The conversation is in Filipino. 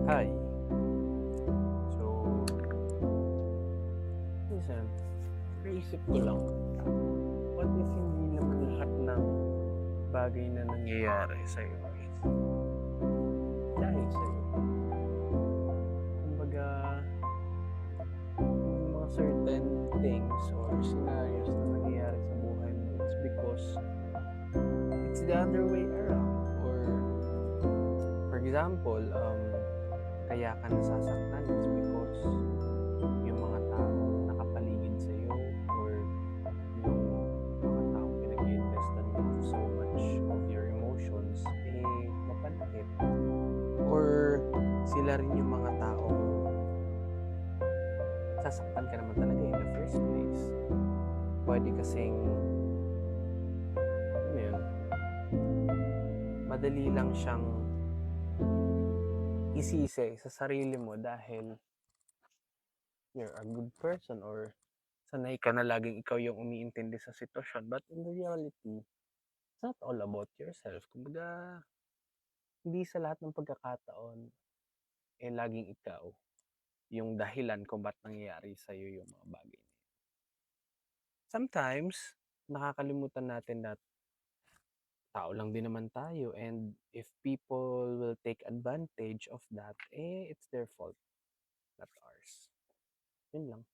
Hi. So, minsan, naisip ko lang, what if hindi naman lahat ng bagay na nangyayari sa'yo is dahil sa'yo? Kumbaga, yung mga certain things or scenarios na nangyayari sa buhay mo, it's because it's the other way around. Or, for example, kaya ka nasasaktan, it's because yung mga taong nakapaligid sa'yo or yung mga taong pinag-iinvestan mo so much of your emotions, mapanakit. Or sila rin yung mga taong sasaktan ka naman talaga in the first place. Pwede kasing, ano yun, madali lang siyang isisi sa sarili mo dahil you're a good person or sanay ka na laging ikaw yung umiintindi sa sitwasyon. But in the reality, it's not all about yourself. Kumbaga, hindi sa lahat ng pagkakataon, laging ikaw yung dahilan kung ba't nangyayari sa'yo yung mga bagay na yun. Sometimes, nakakalimutan natin na tao lang din naman tayo, and if people will take advantage of that, it's their fault, not ours. Yun lang.